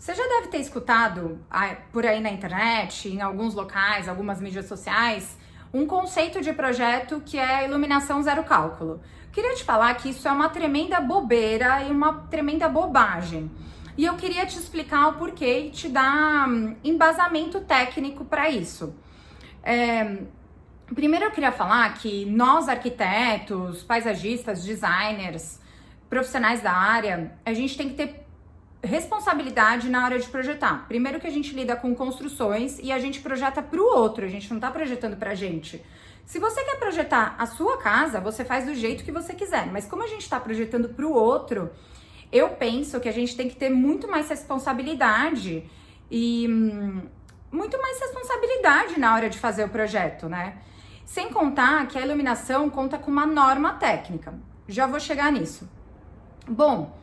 Você já deve ter escutado por aí na internet, em alguns locais, algumas mídias sociais, um conceito de projeto que é iluminação zero cálculo. Queria te falar que isso é uma tremenda bobeira e uma tremenda bobagem. E eu queria te explicar o porquê e te dar embasamento técnico para isso. Primeiro eu queria falar que nós arquitetos, paisagistas, designers, profissionais da área, a gente tem que ter responsabilidade na hora de projetar. Primeiro que a gente lida com construções e a gente projeta para o outro, a gente não está projetando para a gente. Se você quer projetar a sua casa, você faz do jeito que você quiser, mas como a gente está projetando para o outro, eu penso que a gente tem que ter muito mais responsabilidade e muito mais responsabilidade na hora de fazer o projeto, né? Sem contar que a iluminação conta com uma norma técnica. Já vou chegar nisso. Bom,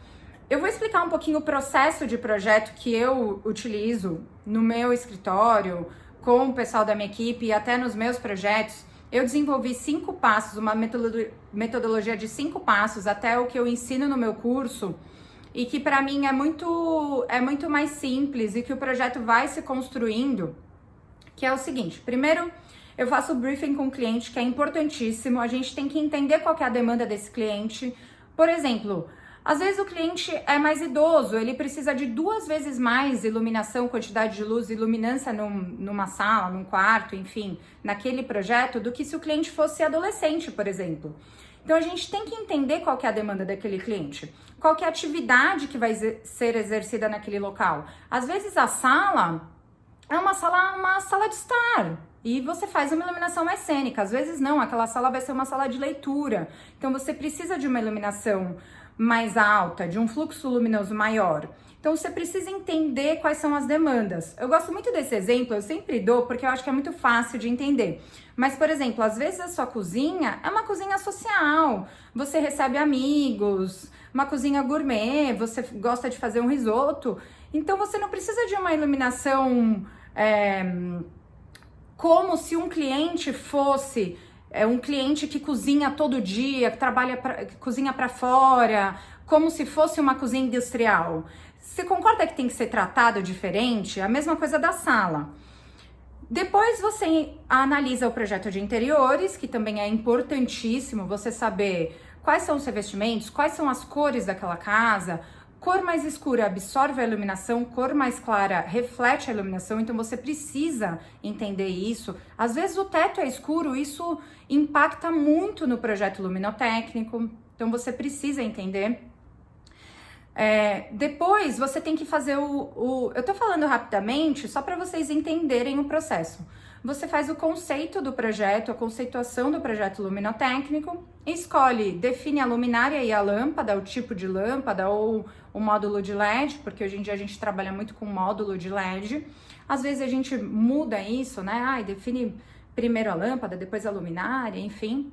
eu vou explicar um pouquinho o processo de projeto que eu utilizo no meu escritório, com o pessoal da minha equipe e até nos meus projetos. Eu desenvolvi 5 passos, uma metodologia de 5 passos, até o que eu ensino no meu curso, e que para mim é muito mais simples e que o projeto vai se construindo, que é o seguinte: primeiro, eu faço o briefing com o cliente, que é importantíssimo, a gente tem que entender qual que é a demanda desse cliente. Por exemplo, às vezes o cliente é mais idoso, ele precisa de 2 vezes mais iluminação, quantidade de luz e luminância numa sala, num quarto, enfim, naquele projeto, do que se o cliente fosse adolescente, por exemplo. Então a gente tem que entender qual que é a demanda daquele cliente, qual que é a atividade que vai ser exercida naquele local. Às vezes a sala é uma sala de estar, e você faz uma iluminação mais cênica. Às vezes não, aquela sala vai ser uma sala de leitura, então você precisa de uma iluminação mais alta, de um fluxo luminoso maior. Então você precisa entender quais são as demandas. Eu gosto muito desse exemplo, eu sempre dou porque eu acho que é muito fácil de entender. Mas, por exemplo, às vezes a sua cozinha é uma cozinha social, você recebe amigos, uma cozinha gourmet, você gosta de fazer um risoto, então você não precisa de uma iluminação como se um cliente fosse um cliente que cozinha todo dia, que cozinha para fora, como se fosse uma cozinha industrial. Você concorda que tem que ser tratado diferente? A mesma coisa da sala. Depois você analisa o projeto de interiores, que também é importantíssimo você saber quais são os revestimentos, quais são as cores daquela casa. Cor mais escura absorve a iluminação, cor mais clara reflete a iluminação, então você precisa entender isso. Às vezes o teto é escuro, isso impacta muito no projeto luminotécnico, então você precisa entender. Depois você tem que fazer eu tô falando rapidamente só para vocês entenderem o processo. Você faz o conceito do projeto, a conceituação do projeto luminotécnico, define a luminária e a lâmpada, o tipo de lâmpada ou o módulo de LED, porque hoje em dia a gente trabalha muito com módulo de LED. Às vezes a gente muda isso, né? Define primeiro a lâmpada, depois a luminária, enfim.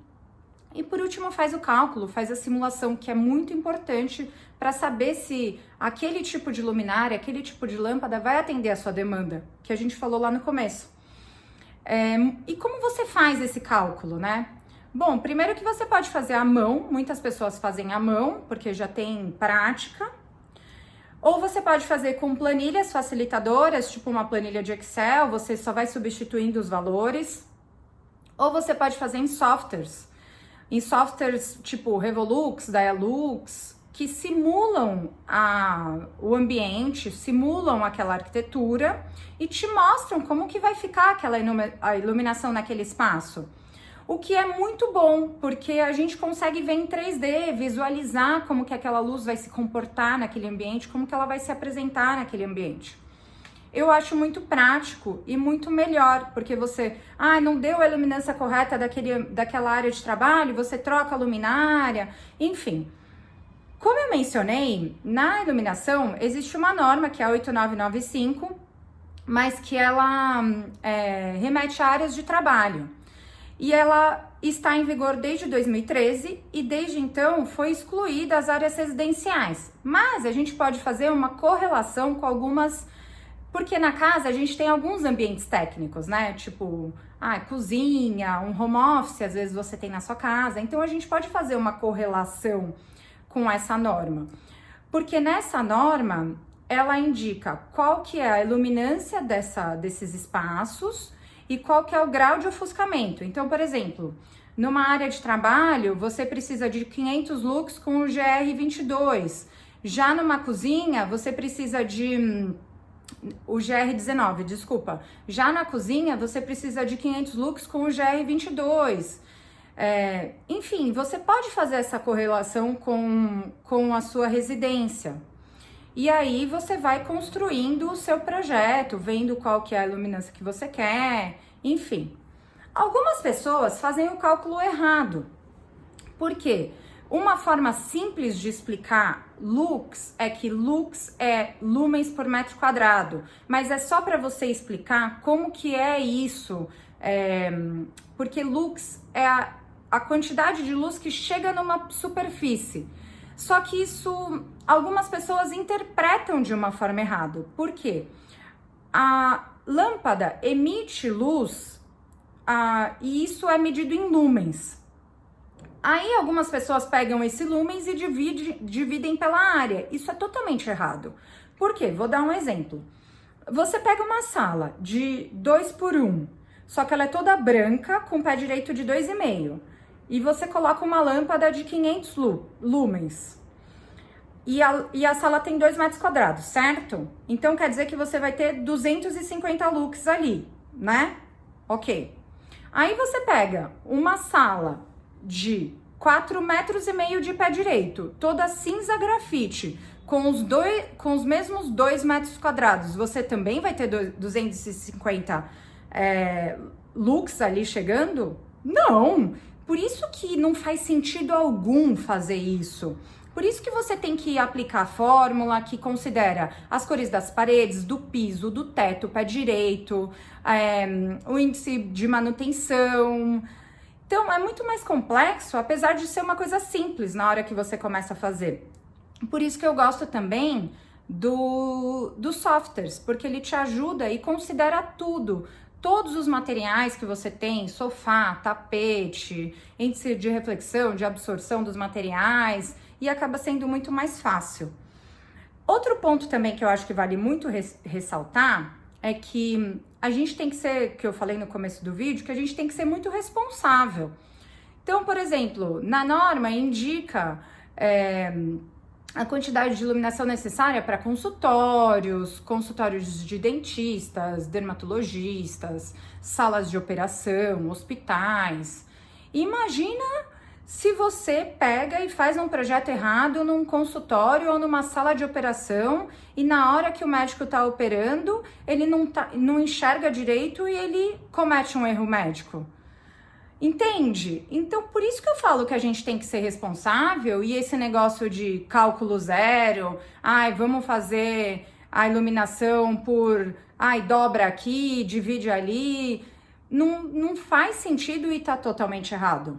E por último faz o cálculo, faz a simulação, que é muito importante para saber se aquele tipo de luminária, aquele tipo de lâmpada vai atender a sua demanda, que a gente falou lá no começo. E como você faz esse cálculo, né? Bom, primeiro que você pode fazer à mão, muitas pessoas fazem à mão, porque já tem prática. Ou você pode fazer com planilhas facilitadoras, tipo uma planilha de Excel, você só vai substituindo os valores. Ou você pode fazer em softwares tipo Revolux, Dialux, que simulam o ambiente, simulam aquela arquitetura e te mostram como que vai ficar a iluminação naquele espaço. O que é muito bom, porque a gente consegue ver em 3D, visualizar como que aquela luz vai se comportar naquele ambiente, como que ela vai se apresentar naquele ambiente. Eu acho muito prático e muito melhor, porque você, não deu a iluminância correta daquela área de trabalho, você troca a luminária, enfim. Como eu mencionei, na iluminação existe uma norma que é a 8995, mas que ela remete a áreas de trabalho. E ela está em vigor desde 2013 e desde então foi excluída as áreas residenciais. Mas a gente pode fazer uma correlação com algumas, porque na casa a gente tem alguns ambientes técnicos, né? Tipo, cozinha, um home office, às vezes você tem na sua casa. Então a gente pode fazer uma correlação com essa norma. Porque nessa norma ela indica qual que é a iluminância desses espaços e qual que é o grau de ofuscamento. Então, por exemplo, numa área de trabalho, você precisa de 500 lux com o GR22. Já numa cozinha, você precisa de... o GR19, desculpa. Já na cozinha, você precisa de 500 lux com o GR22. Enfim, você pode fazer essa correlação com a sua residência. E aí você vai construindo o seu projeto, vendo qual que é a iluminância que você quer, enfim. Algumas pessoas fazem o cálculo errado. Por quê? Uma forma simples de explicar lux é que lux é lumens por metro quadrado, mas é só para você explicar como que é isso, porque lux é a quantidade de luz que chega numa superfície. Só que isso, algumas pessoas interpretam de uma forma errada. Por quê? A lâmpada emite luz e isso é medido em lumens. Aí algumas pessoas pegam esse lumens e dividem pela área. Isso é totalmente errado. Por quê? Vou dar um exemplo. Você pega uma sala de 2x1, só que ela é toda branca com pé direito de 2,5. E você coloca uma lâmpada de 500 lumens. E a sala tem 2 metros quadrados, certo? Então quer dizer que você vai ter 250 lux ali, né? Ok. Aí você pega uma sala de 4,5 metros de pé direito, toda cinza grafite, com os mesmos 2 metros quadrados. Você também vai ter 250 lux ali chegando? Não! Por isso que não faz sentido algum fazer isso. Por isso que você tem que aplicar a fórmula que considera as cores das paredes, do piso, do teto, pé direito, o índice de manutenção. Então, é muito mais complexo, apesar de ser uma coisa simples na hora que você começa a fazer. Por isso que eu gosto também dos softwares, porque ele te ajuda e considera tudo. Todos os materiais que você tem, sofá, tapete, índice de reflexão, de absorção dos materiais, e acaba sendo muito mais fácil. Outro ponto também que eu acho que vale muito ressaltar é que a gente tem que ser, que eu falei no começo do vídeo, que a gente tem que ser muito responsável. Então, por exemplo, na norma indica a quantidade de iluminação necessária para consultórios de dentistas, dermatologistas, salas de operação, hospitais. Imagina se você pega e faz um projeto errado num consultório ou numa sala de operação e na hora que o médico está operando, ele não enxerga direito e ele comete um erro médico. Entende? Então, por isso que eu falo que a gente tem que ser responsável e esse negócio de cálculo zero, vamos fazer a iluminação por, dobra aqui, divide ali, não faz sentido e tá totalmente errado.